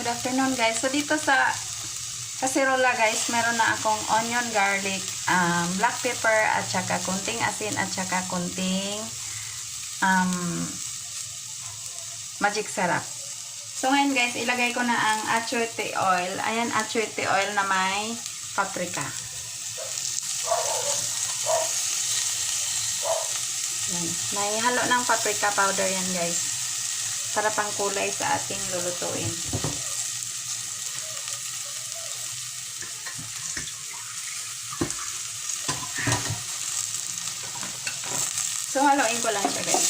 Good afternoon guys. So dito sa kaserola guys, meron na akong onion, garlic, black pepper at saka kunting asin at saka kunting magic sarap. So ngayon guys, ilagay ko na ang achote oil. Ayan, achote oil na may paprika. Yan. May halo ng paprika powder yan guys. Para pang kulay sa ating lulutuin. So haluin ko lang siya guys.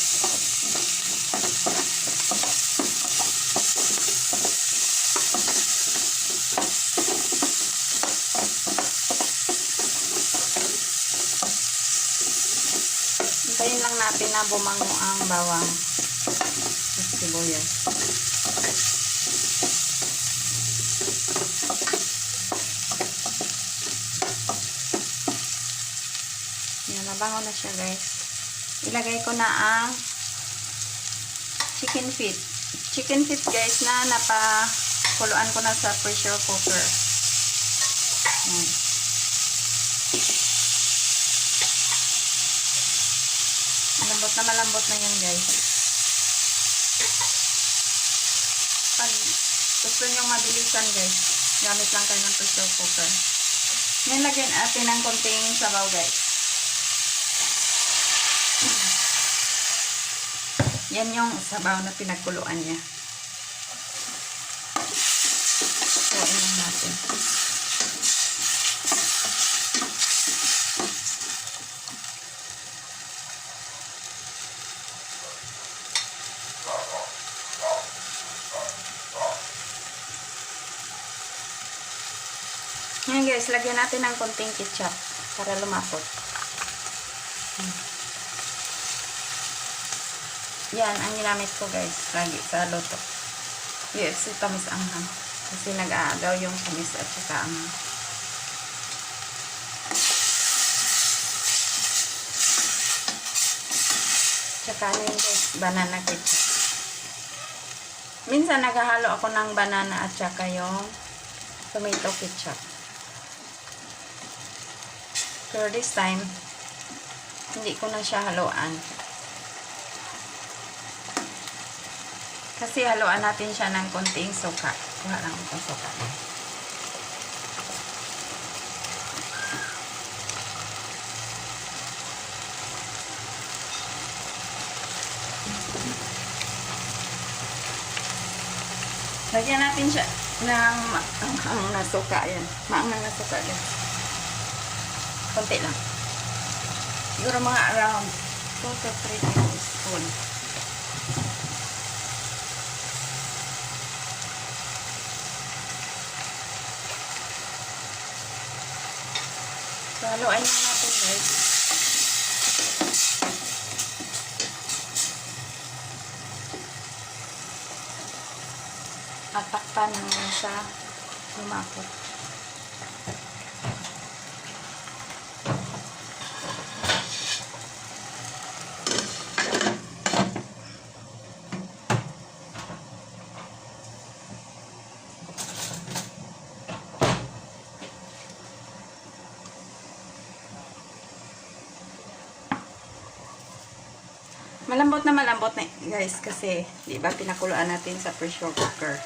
Hintayin lang natin na bumango ang bawang at sibuyas. Yan, nabango na siya guys. Ilagay ko na ang chicken feet. Chicken feet guys na napakuluan ko na sa pressure cooker. Yan. Malambot na malambot na yan guys. Pag gusto nyo mabilisan guys, gamit lang kayo ng pressure cooker. Ngayon lagyan natin ng konting sabaw guys. Yan yung sabaw na pinagkuluan niya. Kuhain lang natin. Ngayon guys, lagyan natin ng konting ketchup para lumapot. Yan ang ginamit ko guys lagi sa luto. UFC tamis anghang. Kasi nag-aagaw yung tamis at saka anghang. Tsaka ano yun guys, banana ketchup. Minsan naghahalo ako ng banana at saka yung tomato ketchup. Pero this time, hindi ko na siya haluan. Kasi haluan natin siya ng konting suka. Kuha lang itong suka. Lagyan natin siya ng maanghang na suka. Ayan. Maanghang na suka. Ayan. Konti lang. Siguro mga around 2 to 3 tablespoon. So, haluan lang natin guys. At takpan naman sa lumapot. Malambot na guys kasi di ba pinakuluan natin sa pressure cooker.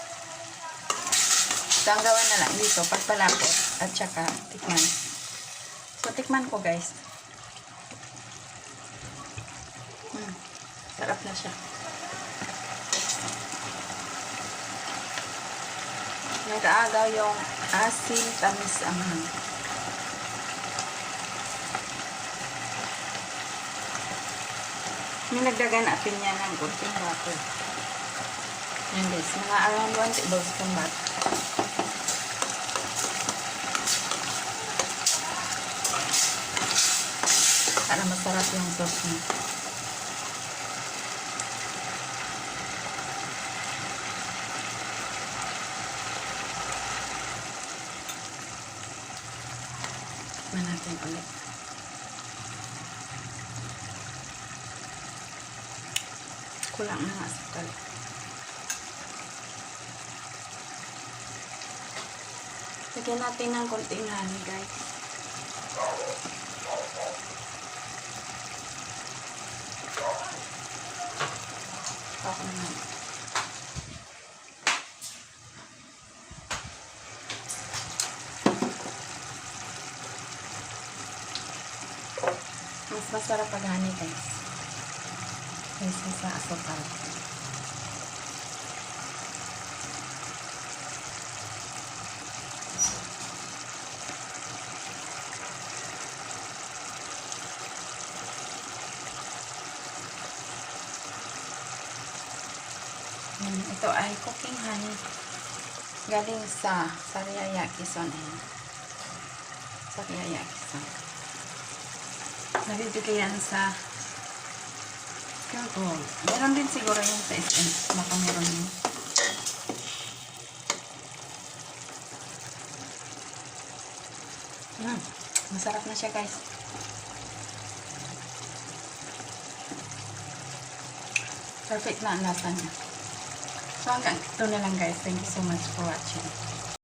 So ang gawa na lang dito pagpalapot at saka tikman. So tikman ko guys. Sarap na siya. Nag-aagaw yung asin, tamis, anghang. Nilagdagan natin niya ng kunting butter. Yan guys, mga around 1 tablespoon butter. Para masarap yung sauce niya. Tikman natin ulit. Kulang na nga asukal. Lagyan natin ng konting honey, guys. Ako naman. Mas masarap pag honey, guys. Kaysa sa asukal. Ito ay cooking honey. Galing sa Sariaya, Quezon. Sariaya, Quezon. Nabibigay yan sa meron din siguro yung sa SM. Baka meron yun. Masarap na siya, guys. Perfect na ang lasa niya. So hanggang ito na lang, guys. Thank you so much for watching.